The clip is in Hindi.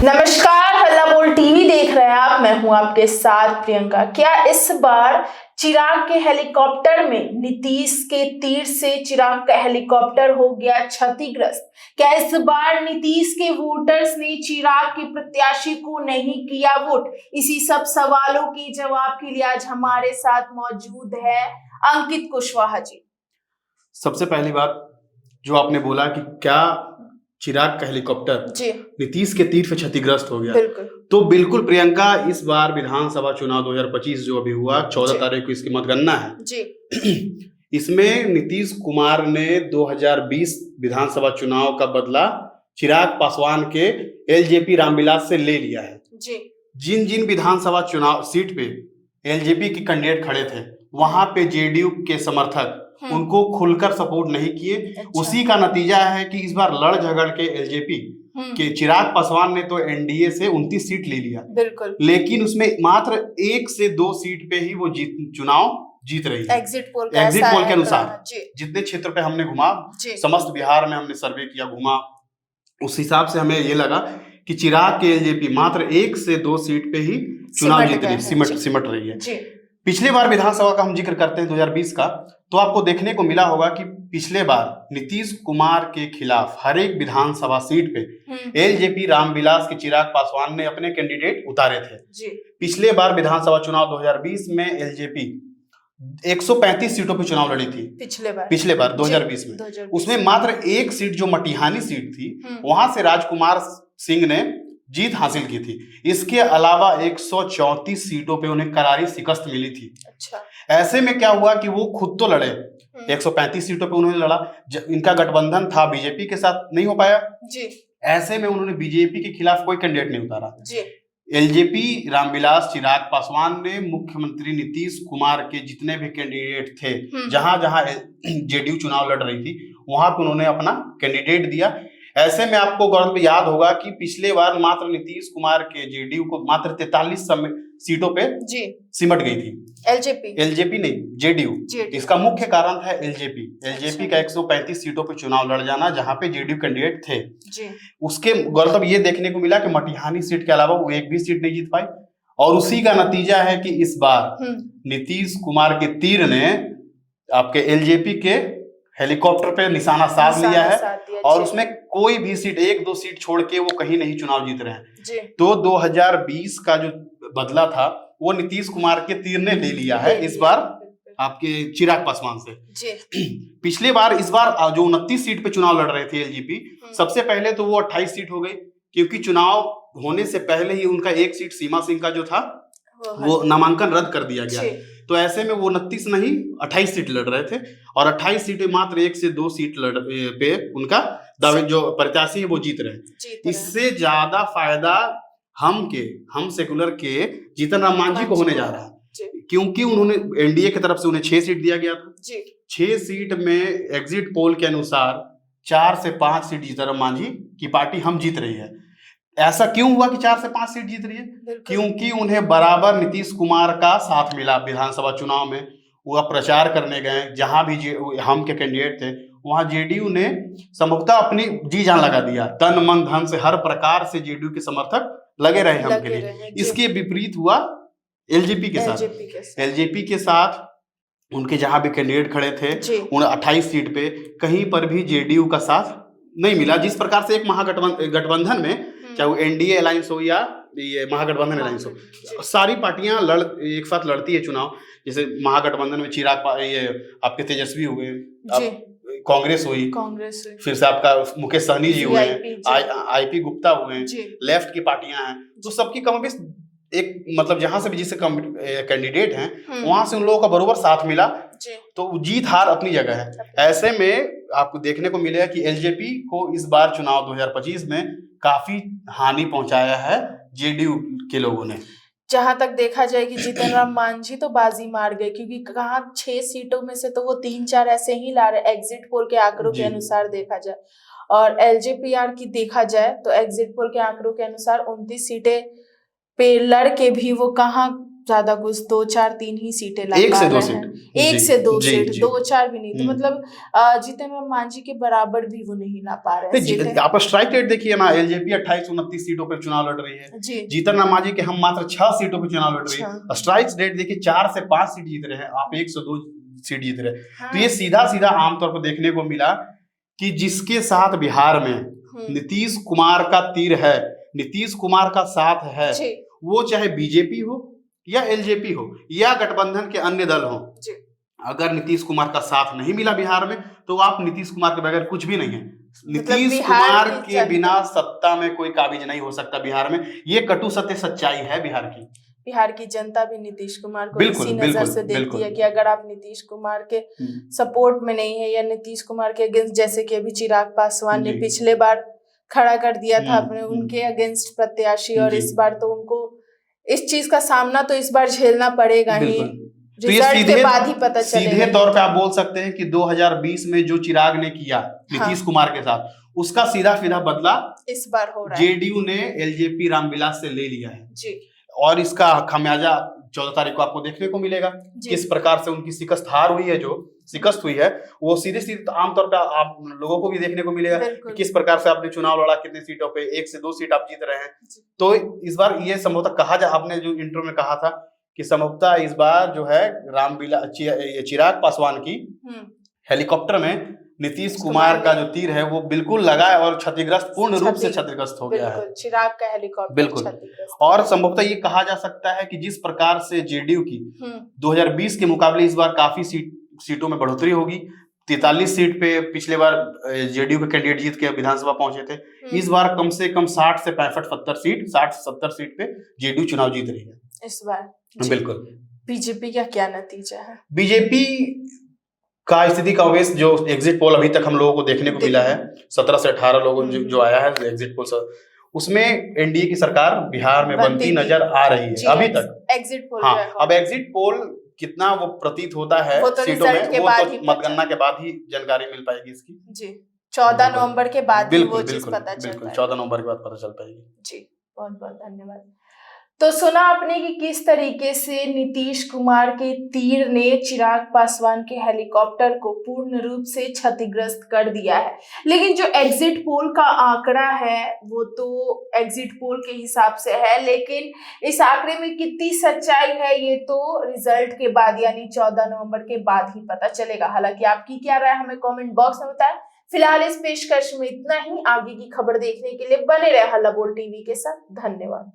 नमस्कार, हल्ला बोल टीवी देख रहे हैं आप। मैं हूं आपके साथ प्रियंका। क्या इस बार चिराग के हेलीकॉप्टर में नीतीश के तीर से चिराग का हेलीकॉप्टर हो गया क्षतिग्रस्त? क्या इस बार नीतीश के वोटर्स ने चिराग के प्रत्याशी को नहीं किया वोट? इसी सब सवालों के जवाब के लिए आज हमारे साथ मौजूद है अंकित कुशवाहा जी। सबसे पहली बात जो आपने बोला कि क्या चिराग का हेलीकॉप्टर जी नीतीश के तीर से क्षतिग्रस्त हो गया, बिल्कुल। तो बिल्कुल प्रियंका, इस बार विधानसभा चुनाव 2025 जो अभी हुआ 14 तारीख को इसकी मतगणना है जी। इसमें नीतीश कुमार ने 2020 विधानसभा चुनाव का बदला चिराग पासवान के एलजेपी रामविलास से ले लिया है। जी जिन जिन विधानसभा चुनाव सीट पे एलजेपी के कैंडिडेट खड़े थे, वहां पे जेडीयू के समर्थक उनको खुलकर सपोर्ट नहीं किए। अच्छा। उसी का नतीजा है कि इस बार लड़ झगड़ के एलजेपी के चिराग पासवान ने तो एनडीए से 29 सीट ले लिया, बिल्कुल, लेकिन उसमें मात्र 1 से 2 सीट पे ही वो चुनाव जीत रही है। एग्जिट पोल के अनुसार जितने क्षेत्र पे हमने घुमा, समस्त बिहार में हमने सर्वे किया, घुमा, उस हिसाब से हमें ये लगा कि चिराग के एलजेपी मात्र 1 से 2 सीट पे ही चुनाव जीत रही है, सिमट रही है। पिछले बार विधानसभा का हम जिक्र करते हैं 2020 का, तो आपको देखने को मिला होगा कि पिछले बार नीतीश कुमार के खिलाफ हर एक विधानसभा सीट पे एलजेपी रामविलास के चिराग पासवान ने अपने कैंडिडेट उतारे थे। पिछले बार विधानसभा चुनाव 2020 में एलजेपी 135 सीटों पे चुनाव लड़ी थी। पिछले बार 2020 में उसमें मात्र 1 सीट जो मटिहानी सीट थी, वहां से राजकुमार सिंह ने जीत हासिल की थी। इसके अलावा 134 सीटों पे उन्हें करारी शिकस्त मिली थी। अच्छा। ऐसे में क्या हुआ कि वो खुद तो लड़े, 135 सीटों पे उन्होंने लड़ा, इनका गठबंधन था बीजेपी के साथ, नहीं हो पाया जी। ऐसे में उन्होंने बीजेपी के खिलाफ कोई कैंडिडेट नहीं उतारा जी। एलजेपी रामविलास चिराग पासवान ने मुख्यमंत्री नीतीश कुमार के जितने भी कैंडिडेट थे, जहां जहां जेडीयू चुनाव लड़ रही थी, वहां पे उन्होंने अपना कैंडिडेट दिया। ऐसे में आपको गौरव याद होगा कि पिछले बार मात्र नीतीश कुमार के जेडीयू को मात्र 43 सीटों पे सिमट गई थी। एलजेपी नहीं, जेडीयू। इसका मुख्य कारण था एलजेपी का 135 सीटों पे चुनाव लड़ जाना, जहां पे जेडीयू कैंडिडेट थे जी। उसके गौरव ये देखने को मिला कि मटिहानी सीट के अलावा वो एक भी सीट नहीं जीत पाई, और उसी का नतीजा है कि इस बार नीतीश कुमार के तीर ने आपके एलजेपी के हेलीकॉप्टर पे निशाना साध लिया है, और उसमें कोई भी सीट, 1-2 सीट छोड़ के वो कहीं नहीं चुनाव जीत रहे हैं। तो 2020 का जो बदला था वो नीतीश कुमार के तीर ने ले लिया है इस बार आपके चिराग पासवान से। पिछले बार, इस बार जो 29 सीट पे चुनाव लड़ रहे थे एलजेपी, सबसे पहले तो वो 28 सीट हो गई, क्योंकि चुनाव होने से पहले ही उनका 1 सीट सीमा सिंह का जो था वो नामांकन रद्द कर दिया गया। तो ऐसे में वो 29 नहीं 28 सीट लड़ रहे थे, और 28 सीटें मात्र 1 से 2 सीट पे उनका दावे जो प्रत्याशी है वो जीत रहे। इससे ज्यादा फायदा हम सेकुलर के जीतन राम मांझी को होने जा रहा है, क्योंकि उन्होंने एनडीए की तरफ से उन्हें 6 सीट दिया गया था। 6 सीट में एग्जिट पोल के अनुसार 4 से 5 सीट जीतन राम मांझी की पार्टी हम जीत रही है। ऐसा क्यों हुआ कि 4 से 5 सीट जीत रही है? क्योंकि उन्हें बराबर नीतीश कुमार का साथ मिला विधानसभा चुनाव में। वो प्रचार करने गए, जहां भी हम के कैंडिडेट थे, वहां जेडीयू ने संभवतः अपनी जी जान लगा दिया, तन मन धन से हर प्रकार से जेडीयू के समर्थक लगे रहे हम के लिए। इसके विपरीत हुआ एलजेपी के साथ उनके जहां भी कैंडिडेट खड़े थे, उन 28 सीट पे कहीं पर भी जेडीयू का साथ नहीं मिला। जिस प्रकार से एक महागठबंधन में, चाहे वो एनडीए अलायंस हो या ये महागठबंधन अलायंस हो, सारी पार्टियां एक साथ लड़ती है चुनाव। जैसे महागठबंधन में ये आपके तेजस्वी हुए, कांग्रेस हुई, फिर से आपका मुकेश सहनी जी हुए, आईपी गुप्ता हुए, लेफ्ट की पार्टियां हैं, तो सबकी कमोबेश एक मतलब जहां से भी जिससे कैंडिडेट हैं वहां से उन लोगों का बरोबर साथ मिला, तो जीत हार अपनी जगह है। ऐसे में आपको देखने को मिलेगा कि एलजेपी को इस बार चुनाव 2025 में काफी हानि पहुंचाया है जेडीयू के लोगों ने। जहां तक देखा जाए कि जीतन राम मांझी तो बाजी मार गए, क्योंकि कहा 6 सीटों में से तो वो 3-4 ऐसे ही ला रहे एग्जिट पोल के आंकड़ों के अनुसार देखा जाए, और एलजेपीआर की देखा जाए तो एग्जिट पोल के आंकड़ों के अनुसार 29 सीटें पे लड़ के भी वो कहाँ ज्यादा कुछ 2 4 3 ही सीटें ला एक पा से दो रहे हैं। सीट एक से दो जी, सीट, जी। 2 4 भी नहीं, तो हम्म। मतलब जीतन राम मांझी के बराबर भी वो नहीं ला पा रहे हैं सीटें। आप स्ट्राइक रेट देखिए ना, एलजेपी 28-29 सीटों पर चुनाव लड़ रही है जी। जीतन राम मांझी के हम मात्र 6 सीटों पर चुनाव लड़ रही है। स्ट्राइक रेट देखिए 4 से 5 सीट जीत रहे हैं, आप 102 सीट जीत रहे हैं। तो ये सीधा सीधा आमतौर पर देखने को मिला कि जिसके साथ बिहार में नीतीश कुमार का तीर है, नीतीश कुमार का साथ है, वो चाहे बीजेपी हो या एलजेपी हो या गठबंधन के अन्य दल हो, अगर नीतीश कुमार का साथ नहीं मिला बिहार में तो आप नीतीश कुमार के बगैर कुछ भी नहीं है। नीतीश कुमार के बिना सत्ता में कोई काबिज नहीं हो सकता बिहार में, ये कटु सत्य सच्चाई है बिहार की। बिहार की जनता भी नीतीश कुमार को इसी नजर से देखती है कि अगर आप नीतीश कुमार के सपोर्ट में नहीं है या नीतीश कुमार के अगेंस्ट, जैसे कि अभी चिराग पासवान ने पिछले बार खड़ा कर दिया था अपने उनके अगेंस्ट प्रत्याशी, और इस बार तो उनको इस चीज का सामना तो इस बार झेलना पड़ेगा ही। तो ये सीधे बाद ही पता चलेगा। सीधे तौर पे आप बोल सकते हैं कि 2020 में जो चिराग ने किया नीतीश कुमार के साथ, उसका सीधा सीधा बदला इस बार हो रहा है। जेडीयू ने एलजेपी रामविलास से ले लिया है जी, और इसका खमियाजा 14 तारीख को आपको देखने को मिलेगा। किस प्रकार से उनकी शिकस्त हार हुई है, जो शिकस्त हुई है वो सीधे सीधे आमतौर पर आप लोगों को भी देखने को मिलेगा कि किस प्रकार से आपने चुनाव लड़ा, कितने सीटों पे 1 से 2 सीट आप जीत रहे हैं। तो इस बार ये संभवतः कहा जा, आपने जो इंट्रो में कहा था कि संभवतः इस बार जो है चिराग पासवान की हेलीकॉप्टर में नीतीश कुमार का जो तीर है वो बिल्कुल लगा है और क्षतिग्रस्त, पूर्ण रूप से क्षतिग्रस्त हो गया है। चिराग का हेलीकॉप्टर बिल्कुल। और संभवतः ये कहा जा सकता है कि जिस प्रकार से जेडीयू की 2020 के मुकाबले इस बार काफी सीटों में बढ़ोतरी होगी। 43 सीट पे पिछले बार जेडीयू के कैंडिडेट जीत के विधानसभा पहुंचे थे, इस बार कम से कम 60 से 65-70 सीट, 60-70 सीट पे जेडीयू चुनाव जीत रही है इस बार। बिल्कुल। बीजेपी का क्या नतीजा है? बीजेपी का स्थिति का अवेश जो एग्जिट पोल अभी तक हम लोगों को देखने को मिला है, 17 से 18 लोगों जो आया है एग्जिट पोल, उसमें एनडीए की सरकार बिहार में बनती नजर आ रही है अभी तक। एग्जिट पोल, हाँ, अब एग्जिट पोल कितना वो प्रतीत होता है सीटों में, वो तो मतगणना के बाद ही जानकारी मिल पाएगी इसकी। जी, 14 नवंबर के बाद ही वो चीज पता चल पाएगी। 14 नवंबर के बाद पता चल पाएगी। जी, बहुत बहुत धन्यवाद। तो सुना आपने कि किस तरीके से नीतीश कुमार के तीर ने चिराग पासवान के हेलीकॉप्टर को पूर्ण रूप से क्षतिग्रस्त कर दिया है। लेकिन जो एग्जिट पोल का आंकड़ा है वो तो एग्जिट पोल के हिसाब से है, लेकिन इस आंकड़े में कितनी सच्चाई है ये तो रिजल्ट के बाद यानी 14 नवंबर के बाद ही पता चलेगा। हालांकि आपकी क्या राय हमें कमेंट बॉक्स में बताएं। फिलहाल इस पेशकश में इतना ही। आगे की खबर देखने के लिए बने रहे हल्ला बोल टीवी के साथ। धन्यवाद।